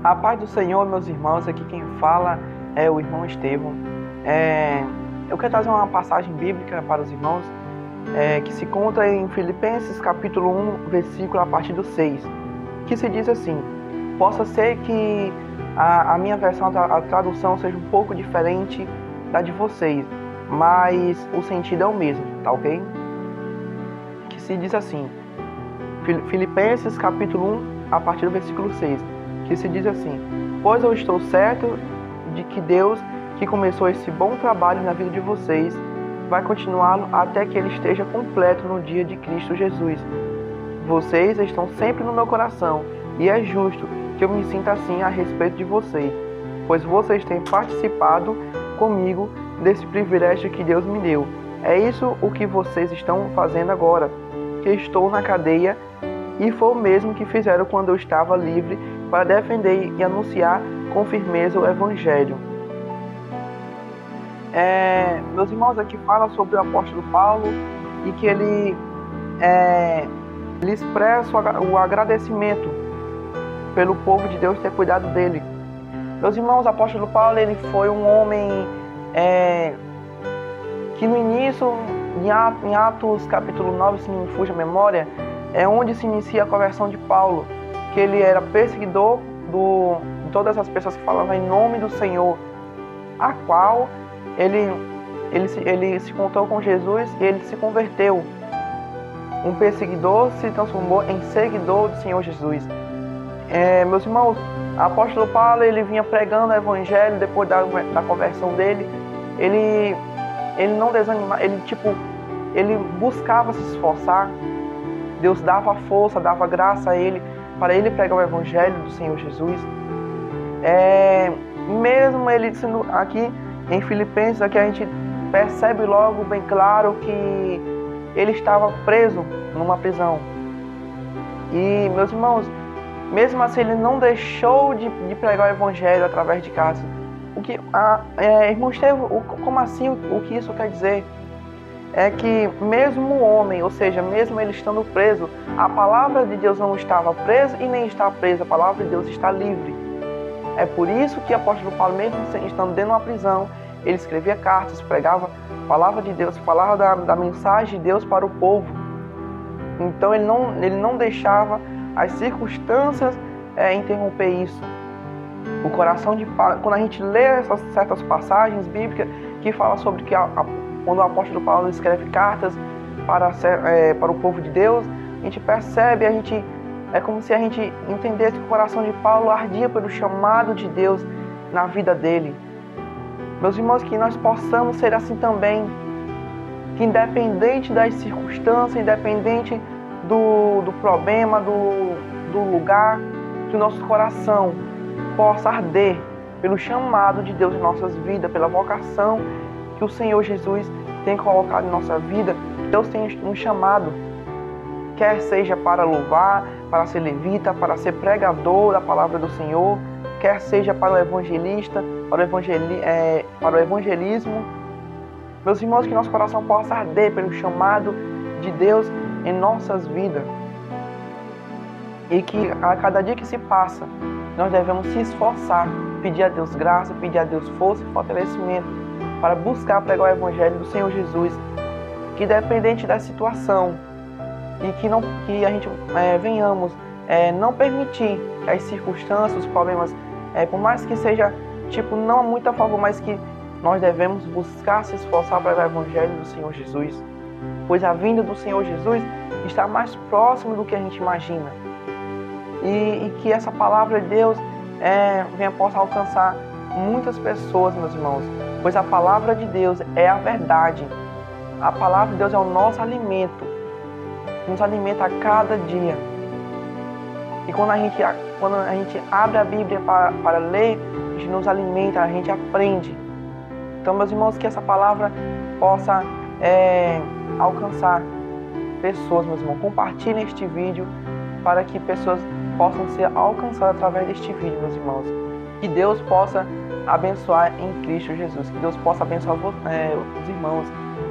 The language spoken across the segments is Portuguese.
A paz do Senhor, meus irmãos, aqui quem fala é o irmão Estevão. Eu quero trazer uma passagem bíblica para os irmãos, que se encontra em Filipenses capítulo 1, versículo a partir do 6, que se diz assim: possa ser que a minha versão, a tradução seja um pouco diferente da de vocês, mas o sentido é o mesmo, tá ok? Que se diz assim, Filipenses capítulo 1, a partir do versículo 6, que se diz assim: pois eu estou certo de que Deus, que começou esse bom trabalho na vida de vocês, vai continuá-lo até que ele esteja completo no dia de Cristo Jesus. Vocês estão sempre no meu coração, e é justo que eu me sinta assim a respeito de vocês, pois vocês têm participado comigo desse privilégio que Deus me deu. É isso o que vocês estão fazendo agora, que estou na cadeia, e foi o mesmo que fizeram quando eu estava livre para defender e anunciar com firmeza o Evangelho. Meus irmãos, aqui fala sobre o apóstolo Paulo e que ele expressa o agradecimento pelo povo de Deus ter cuidado dele. Meus irmãos, o apóstolo Paulo ele foi um homem que no início, em Atos capítulo 9, se não me fuge a memória, é onde se inicia a conversão de Paulo, que ele era perseguidor de todas as pessoas que falavam em nome do Senhor, a qual ele se encontrou com Jesus e ele se converteu. Um perseguidor se transformou em seguidor do Senhor Jesus. Meus irmãos, o apóstolo Paulo ele vinha pregando o Evangelho depois da conversão dele. Ele não desanimava, ele buscava se esforçar. Deus dava força, dava graça a ele para ele pregar o Evangelho do Senhor Jesus. Mesmo ele sendo aqui em Filipenses, aqui a gente percebe logo bem claro que ele estava preso numa prisão. E, meus irmãos, mesmo assim ele não deixou de pregar o Evangelho através de cartas. Irmão Estevão, como assim? O que isso quer dizer? É que mesmo o homem, ou seja, mesmo ele estando preso, a palavra de Deus não estava presa e nem está presa, a palavra de Deus está livre. É por isso que o apóstolo Paulo, mesmo estando dentro de uma prisão, ele escrevia cartas, pregava a palavra de Deus, falava da mensagem de Deus para o povo. Então ele não deixava as circunstâncias interromper isso. O coração de Paulo, quando a gente lê essas certas passagens bíblicas que falam sobre que quando o apóstolo Paulo escreve cartas para o povo de Deus, a gente percebe, é como se a gente entendesse que o coração de Paulo ardia pelo chamado de Deus na vida dele. Meus irmãos, que nós possamos ser assim também, que independente das circunstâncias, independente do problema, do lugar, que o nosso coração possa arder pelo chamado de Deus em nossas vidas, pela vocação que o Senhor Jesus tem colocado em nossa vida. Deus tem um chamado, quer seja para louvar, para ser levita, para ser pregador da palavra do Senhor, quer seja para o evangelista, para o evangelismo. Meus irmãos, que nosso coração possa arder pelo chamado de Deus em nossas vidas. E que a cada dia que se passa, nós devemos se esforçar, pedir a Deus graça, pedir a Deus força e fortalecimento para buscar pregar o Evangelho do Senhor Jesus, que independente da situação, e que a gente venhamos não permitir que as circunstâncias, os problemas, por mais que seja não muito a favor, mas que nós devemos buscar se esforçar para pregar o Evangelho do Senhor Jesus, pois a vinda do Senhor Jesus está mais próximo do que a gente imagina. E que essa palavra de Deus possa alcançar muitas pessoas, meus irmãos, pois a palavra de Deus é a verdade. A palavra de Deus é o nosso alimento, nos alimenta a cada dia. E quando a gente abre a Bíblia para ler, a gente nos alimenta, a gente aprende. Então, meus irmãos, que essa palavra possa alcançar pessoas, meus irmãos. Compartilhem este vídeo para que pessoas possam ser alcançadas através deste vídeo, meus irmãos. Que Deus possa abençoar em Cristo Jesus. Que Deus possa abençoar os irmãos.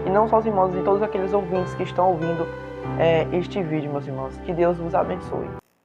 E não só os irmãos, e todos aqueles ouvintes que estão ouvindo este vídeo, meus irmãos. Que Deus vos abençoe.